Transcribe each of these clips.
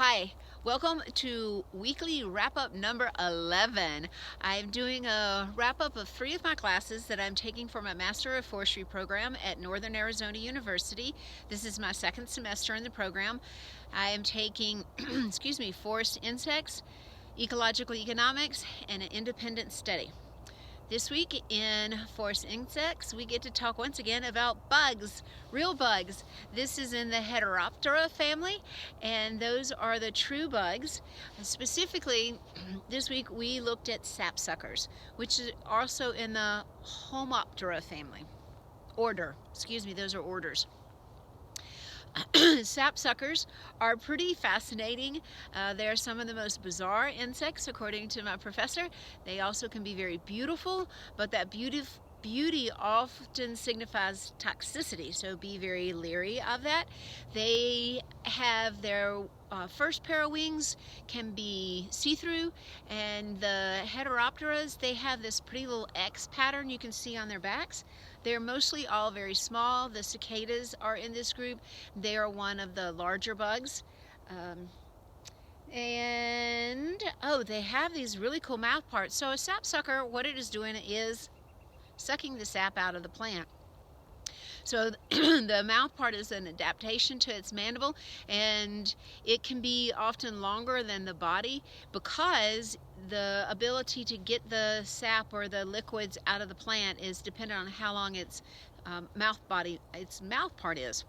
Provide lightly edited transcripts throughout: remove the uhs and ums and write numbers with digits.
Hi, welcome to weekly wrap-up number 11. I'm doing a wrap-up of 3 of my classes that I'm taking for my Master of Forestry program at Northern Arizona University. This is my second semester in the program. I am taking, forest insects, ecological economics, and an independent study. This week in Forest Insects, we get to talk once again about bugs, real bugs. This is in the Heteroptera family, and those are the true bugs. Specifically, this week we looked at sap suckers, which is also in the Homoptera family. Those are orders. Sap suckers are pretty fascinating. They're some of the most bizarre insects, according to my professor. They also can be very beautiful, but that beauty often signifies toxicity, so be very leery of that. They have their first pair of wings can be see-through, and the Heteropteras, they have this pretty little X pattern you can see on their backs. They're mostly all very small. The cicadas are in this group. They are one of the larger bugs. They have these really cool mouth parts. So a sapsucker, what it is doing is sucking the sap out of the plant. So the mouth part is an adaptation to its mandible, and it can be often longer than the body because the ability to get the sap or the liquids out of the plant is dependent on how long its mouth part is.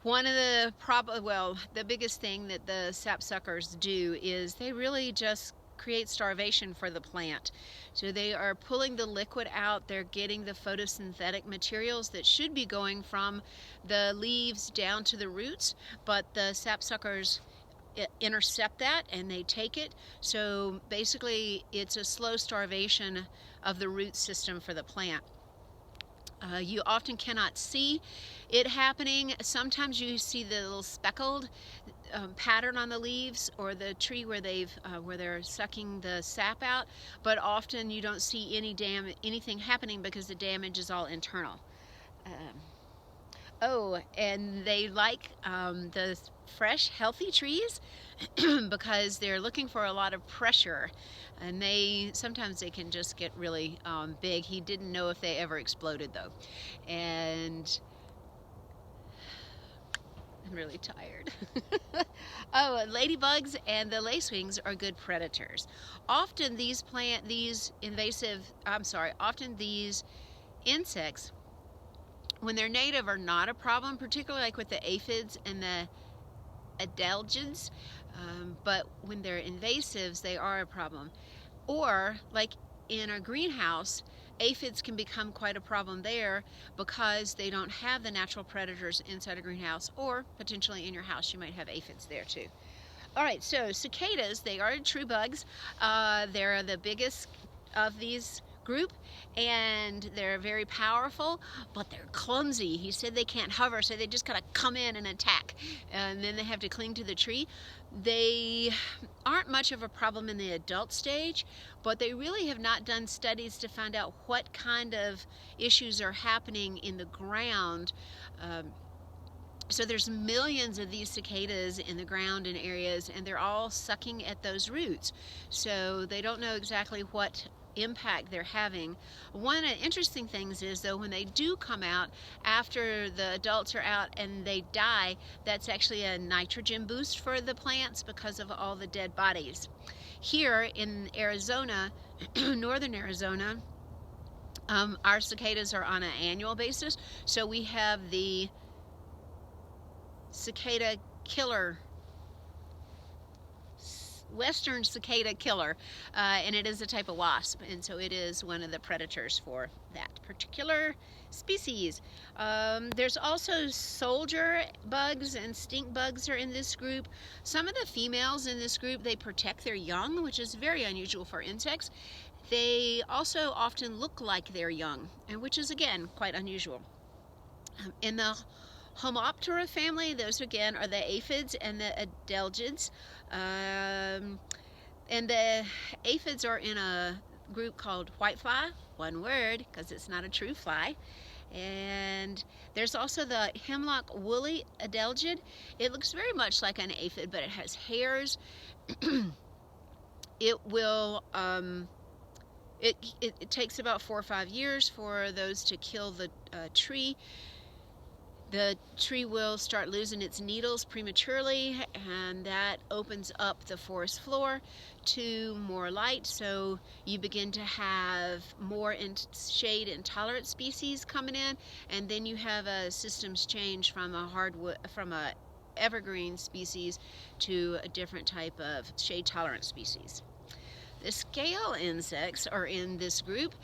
One of the biggest thing that the sap suckers do is they really just create starvation for the plant. So they are pulling the liquid out, they're getting the photosynthetic materials that should be going from the leaves down to the roots, but the sapsuckers intercept that and they take it. So basically it's a slow starvation of the root system for the plant. You often cannot see it happening. Sometimes you see the little speckled pattern on the leaves or the tree where they're sucking the sap out, but often you don't see anything happening because the damage is all internal. And they like the fresh, healthy trees because they're looking for a lot of pressure, and sometimes they can just get really big. He didn't know if they ever exploded though, and I'm really tired. Ladybugs and the lacewings are good predators. Often these insects, when they're native, are not a problem, particularly like with the aphids and the adelgids, but when they're invasives, they are a problem. Or, like in a greenhouse, aphids can become quite a problem there because they don't have the natural predators inside a greenhouse, or potentially in your house you might have aphids there too. Alright, so cicadas, they are true bugs. They're the biggest of these group, and they're very powerful, but they're clumsy. He said they can't hover, so they just gotta come in and attack, and then they have to cling to the tree. They aren't much of a problem in the adult stage, but they really have not done studies to find out what kind of issues are happening in the ground. So there's millions of these cicadas in the ground in areas, and they're all sucking at those roots. So they don't know exactly what impact they're having. One of the interesting things is, though, when they do come out after the adults are out and they die, that's actually a nitrogen boost for the plants because of all the dead bodies. Here in Arizona, northern Arizona, our cicadas are on an annual basis, so we have the cicada killer, western cicada killer, and it is a type of wasp, and so it is one of the predators for that particular species. There's also soldier bugs and stink bugs are in this group. Some of the females in this group, they protect their young, which is very unusual for insects. They also often look like they're young, and which is again quite unusual. In the Homoptera family, those again are the aphids and the adelgids. And the aphids are in a group called whitefly, one word because it's not a true fly. And there's also the hemlock woolly adelgid. It looks very much like an aphid, but it has hairs. It will it takes about 4 or 5 years for those to kill the tree. The tree will start losing its needles prematurely, and that opens up the forest floor to more light, so you begin to have more shade intolerant species coming in, and then you have a systems change from a evergreen species to a different type of shade tolerant species. The scale insects are in this group.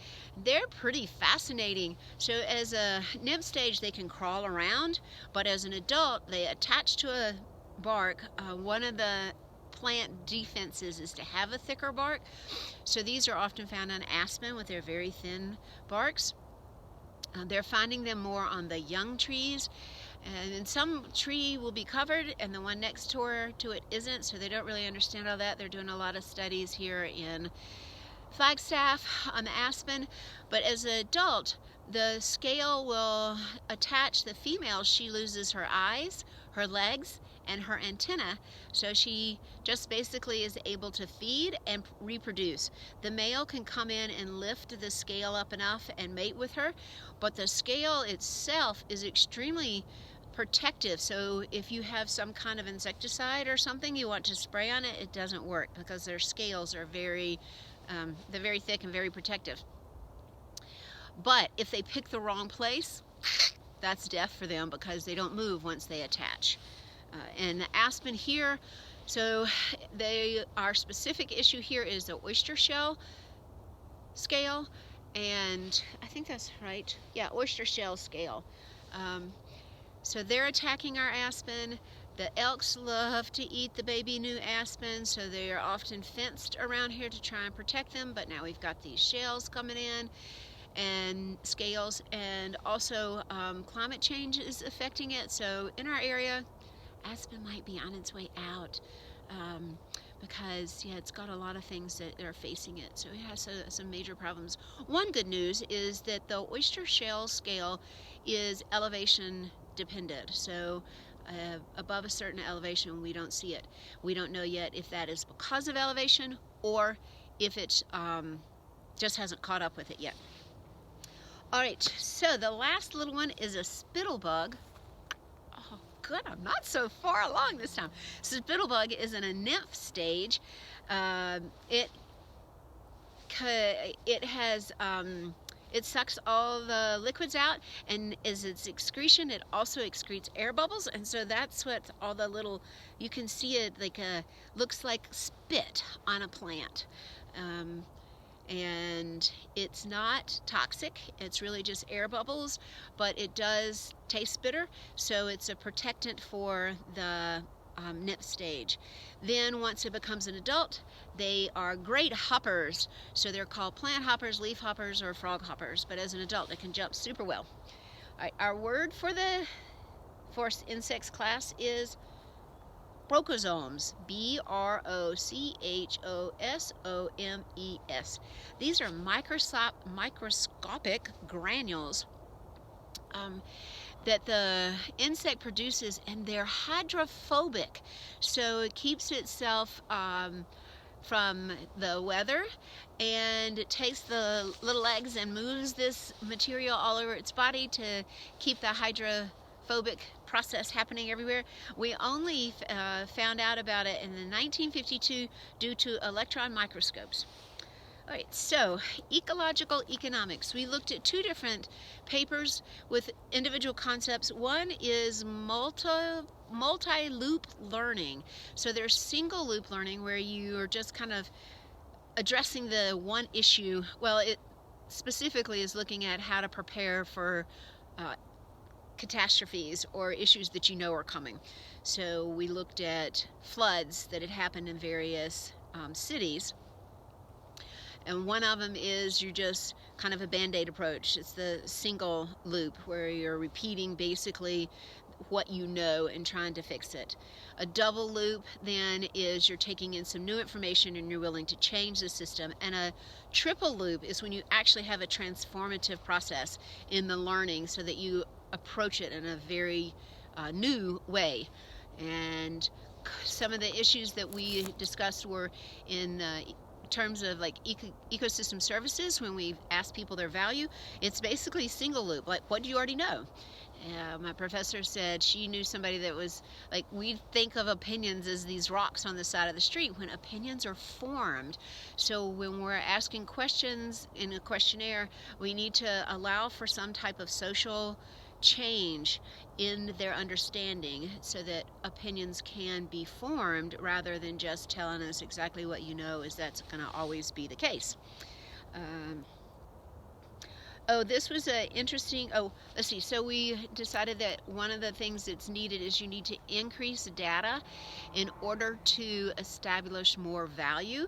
They're pretty fascinating. So as a nymph stage, they can crawl around, but as an adult, they attach to a bark. One of the plant defenses is to have a thicker bark. So these are often found on aspen with their very thin barks. They're finding them more on the young trees. And some tree will be covered and the one next door to it isn't, so they don't really understand all that. They're doing a lot of studies here in Flagstaff on the aspen. But as an adult, the scale will attach the female. She loses her eyes, her legs, and her antenna, so she just basically is able to feed and reproduce. The male can come in and lift the scale up enough and mate with her, but the scale itself is extremely protective. So if you have some kind of insecticide or something you want to spray on it, it doesn't work because their scales are they're very thick and very protective. But if they pick the wrong place, that's death for them because they don't move once they attach. And the aspen here, so our specific issue here is the oyster shell scale, and I think that's right. Yeah, oyster shell scale. So they're attacking our aspen. The elks love to eat the baby new aspen, so they are often fenced around here to try and protect them, but now we've got these shells coming in and scales, and also climate change is affecting it. So in our area, aspen might be on its way out because it's got a lot of things that are facing it, so it has some major problems. One good news is that the oyster shell scale is elevation dependent, so above a certain elevation we don't see it. We don't know yet if that is because of elevation or if it just hasn't caught up with it yet. Alright, so the last little one is a spittle bug. Oh good, I'm not so far along this time. Spittle bug is in a nymph stage. It has it sucks all the liquids out, and as its excretion, it also excretes air bubbles, and so that's what all the little, you can see it like looks like spit on a plant. And it's not toxic, it's really just air bubbles, but it does taste bitter, so it's a protectant for the nymph stage. Then once it becomes an adult, they are great hoppers, so they're called plant hoppers, leaf hoppers, or frog hoppers, but as an adult they can jump super well. All right, our word for the forest insects class is brochosomes, B-R-O-C-H-O-S-O-M-E-S. These are microscopic granules that the insect produces, and they're hydrophobic, so it keeps itself from the weather, and it takes the little eggs and moves this material all over its body to keep the hydrophobic process happening everywhere. We only found out about it in 1952 due to electron microscopes. All right, so ecological economics. We looked at two different papers with individual concepts. One is multi-loop learning. So there's single loop learning where you are just kind of addressing the one issue. Well, it specifically is looking at how to prepare for catastrophes or issues that you know are coming. So we looked at floods that had happened in various cities. And one of them is you're just kind of a band-aid approach. It's the single loop where you're repeating basically what you know and trying to fix it. A double loop then is you're taking in some new information and you're willing to change the system. And a triple loop is when you actually have a transformative process in the learning so that you approach it in a very new way. And some of the issues that we discussed were in terms of like ecosystem services. When we ask people their value, it's basically single loop. Like, what do you already know? My professor said she knew somebody that was like, we think of opinions as these rocks on the side of the street when opinions are formed. So when we're asking questions in a questionnaire, we need to allow for some type of social change in their understanding so that opinions can be formed rather than just telling us exactly what you know, as that's going to always be the case. This was interesting. Let's see. So we decided that one of the things that's needed is you need to increase data in order to establish more value.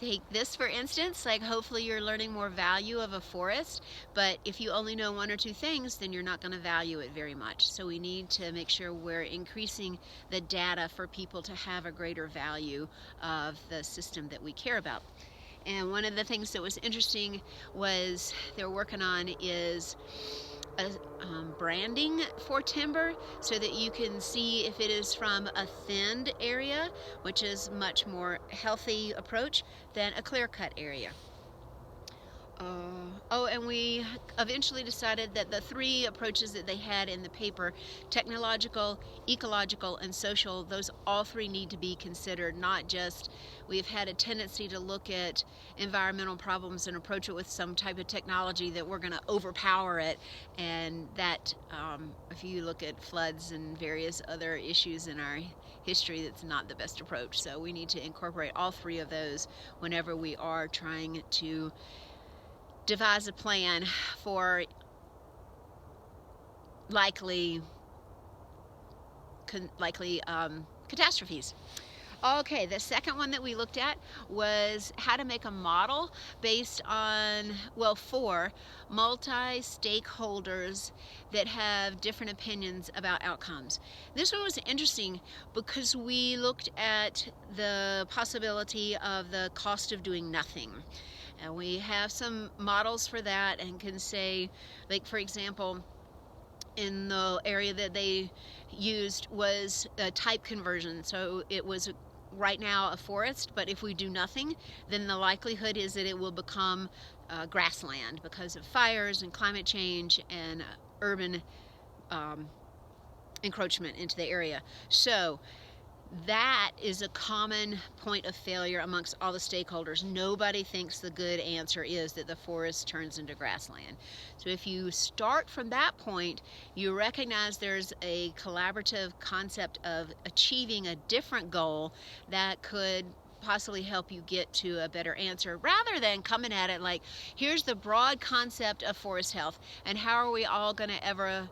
Take this for instance, like hopefully you're learning more value of a forest, but if you only know one or two things, then you're not going to value it very much. So we need to make sure we're increasing the data for people to have a greater value of the system that we care about. And one of the things that was interesting was they're working on is branding for timber so that you can see if it is from a thinned area, which is much more healthy approach than a clear-cut area. And we eventually decided that the three approaches that they had in the paper, technological, ecological, and social, those all three need to be considered. Not just, we've had a tendency to look at environmental problems and approach it with some type of technology that we're going to overpower it, and that if you look at floods and various other issues in our history, that's not the best approach. So we need to incorporate all three of those whenever we are trying to devise a plan for likely catastrophes. Okay, the second one that we looked at was how to make a model based on, for multi-stakeholders that have different opinions about outcomes. This one was interesting because we looked at the possibility of the cost of doing nothing. And we have some models for that and can say, like, for example, in the area that they used was a type conversion. So it was right now a forest, but if we do nothing, then the likelihood is that it will become grassland because of fires and climate change and urban encroachment into the area. So that is a common point of failure amongst all the stakeholders. Nobody thinks the good answer is that the forest turns into grassland. So if you start from that point, you recognize there's a collaborative concept of achieving a different goal that could possibly help you get to a better answer, rather than coming at it like, here's the broad concept of forest health, and how are we all going to ever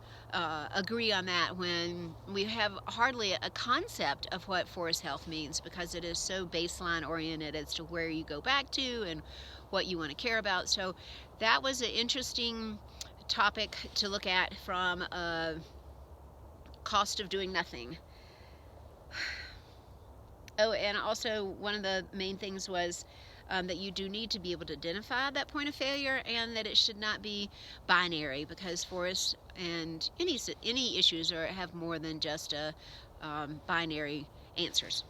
agree on that when we have hardly a concept of what forest health means, because it is so baseline oriented as to where you go back to and what you want to care about. So that was an interesting topic to look at from a cost of doing nothing. And also one of the main things was that you do need to be able to identify that point of failure, and that it should not be binary, because forests and any issues have more than just a binary answers.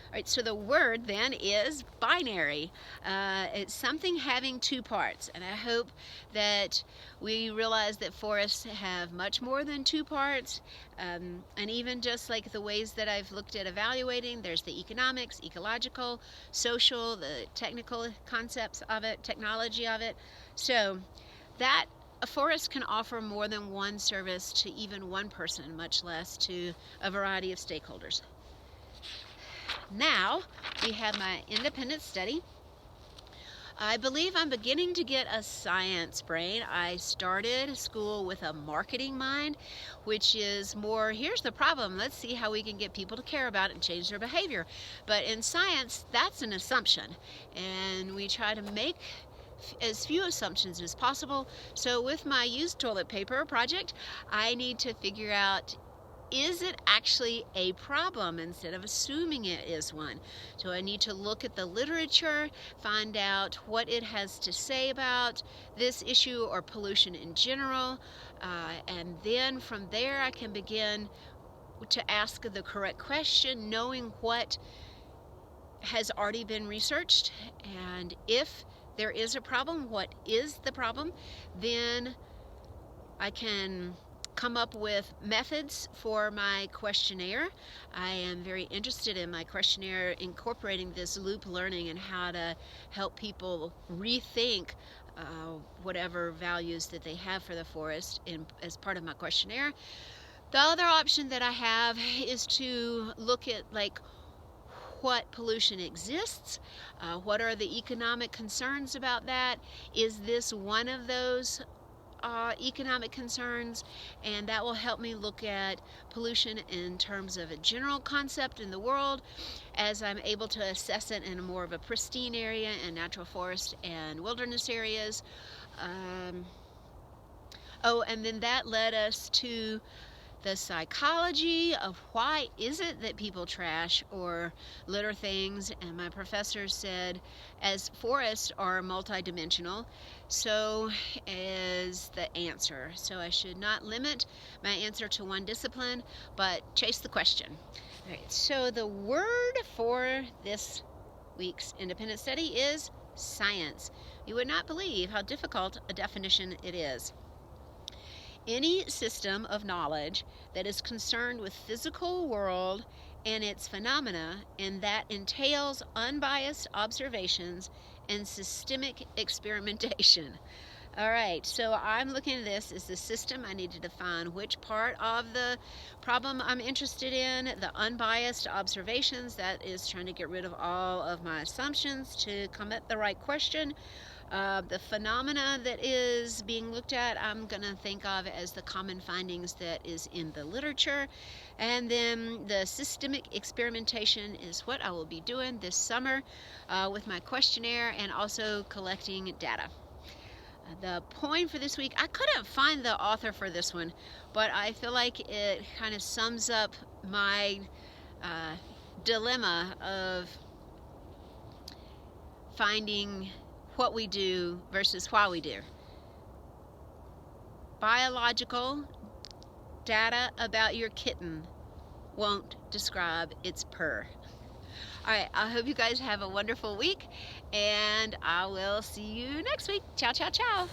All right, so the word then is binary. It's something having two parts, and I hope that we realize that forests have much more than two parts, and even just like the ways that I've looked at evaluating, there's the economics, ecological, social, the technical concepts of it, technology of it. So that a forest can offer more than one service to even one person, much less to a variety of stakeholders. Now we have my independent study. I believe I'm beginning to get a science brain. I started school with a marketing mind, which is more, here's the problem, let's see how we can get people to care about it and change their behavior. But in science, that's an assumption, and we try to make as few assumptions as possible. So with my used toilet paper project, I need to figure out, is it actually a problem instead of assuming it is one? So I need to look at the literature, find out what it has to say about this issue or pollution in general, and then from there I can begin to ask the correct question, knowing what has already been researched, and if there is a problem, what is the problem, then I can come up with methods for my questionnaire. I am very interested in my questionnaire incorporating this loop learning and how to help people rethink whatever values that they have for the forest as part of my questionnaire. The other option that I have is to look at what pollution exists, what are the economic concerns about that, is this one of those economic concerns, and that will help me look at pollution in terms of a general concept in the world as I'm able to assess it in more of a pristine area and natural forest and wilderness areas. And then that led us to the psychology of why is it that people trash or litter things, and my professor said as forests are multidimensional, so is the answer. So I should not limit my answer to one discipline, but chase the question. All right, so the word for this week's independent study is science. You would not believe how difficult a definition it is. Any system of knowledge that is concerned with physical world and its phenomena, and that entails unbiased observations and systemic experimentation. All right, so I'm looking at this as the system. I need to define which part of the problem I'm interested in. The unbiased observations, that is trying to get rid of all of my assumptions to come at the right question. The phenomena that is being looked at, I'm going to think of as the common findings that is in the literature. And then the systemic experimentation is what I will be doing this summer with my questionnaire and also collecting data. The poem for this week, I couldn't find the author for this one, but I feel like it kind of sums up my dilemma of finding what we do versus why we do. Biological data about your kitten won't describe its purr. All right, I hope you guys have a wonderful week, and I will see you next week. Ciao, ciao, ciao.